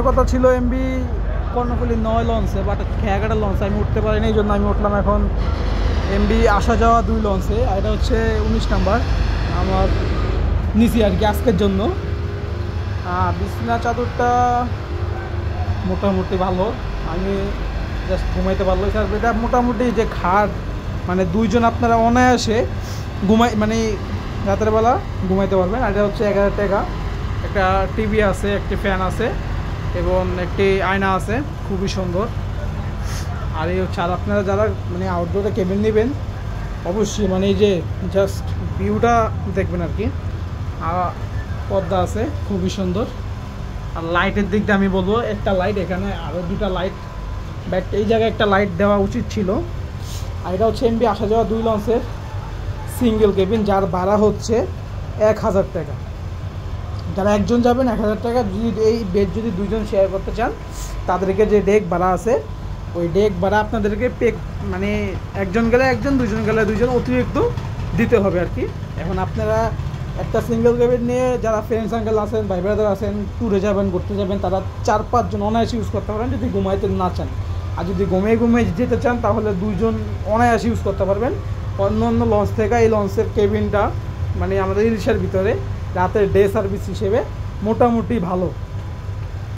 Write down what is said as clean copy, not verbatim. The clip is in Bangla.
কথা ছিল এমবি কর্ণফুলী 9 লঞ্চে, বাট খেয়াঘাটা লঞ্চে আমি উঠতে পারিনি, এই জন্য আমি উঠলাম এখন এমবি আসা যাওয়া 2 লঞ্চে। আর এটা হচ্ছে 19 নাম্বার আমার নিচে আর কি আজকের জন্য। বিছনা চাদরটা মোটামুটি ভালো, আমি জাস্ট ঘুমাইতে পারলো। এটা মোটামুটি যে খাট মানে 2 জন আপনারা অনায়াসে মানে রাতের বেলা ঘুমাইতে পারবেন। আর এটা হচ্ছে 11 টাকা। একটা টিভি আছে, একটি ফ্যান আছে এবং একটি আয়না আছে, খুবই সুন্দর। আর এই হচ্ছে, আর আপনারা যারা মানে আউটডোরে কেবিন নেবেন অবশ্যই মানে এই যে জাস্ট ভিউটা দেখবেন আর কি। আর পর্দা আছে, খুবই সুন্দর। আর লাইটের দিকটা আমি বলবো একটা লাইট, এখানে আরও 2টা লাইট, বাট এই জায়গায় একটা লাইট দেওয়া উচিত ছিল। আর এটা হচ্ছে এমবি আসা যাওয়া 2 লঞ্চের সিঙ্গেল কেবিন, যার ভাড়া হচ্ছে 1000 টাকা। যারা একজন যাবেন 1000 টাকা, যদি এই বেড যদি 2 জন শেয়ার করতে চান তাদেরকে যে ডেক ভাড়া আছে ওই ডেক ভাড়া আপনাদেরকে মানে একজন গেলে একজন, 2 জন গেলে 2 জন অতিরিক্ত দিতে হবে আর কি। এখন আপনারা একটা সিঙ্গেল কেবিন নিয়ে যারা ফ্রেন্ডস আঙ্কেল আছেন, ভাই ব্রাদার আছেন, ট্যুরে যাবেন, ঘুরতে যাবেন, তারা 4-5 জন অনায়াসে ইউজ করতে পারেন যদি ঘুমাইতে না চান। আর যদি ঘুমিয়ে যেতে চান তাহলে 2 জন অনায়াসে ইউজ করতে পারবেন। অন্য অন্য লঞ্চ থেকে এই লঞ্চের কেবিনটা মানে আমাদের ইলিশের ভিতরে রাতের ডে সার্ভিস হিসেবে মোটামুটি ভালো।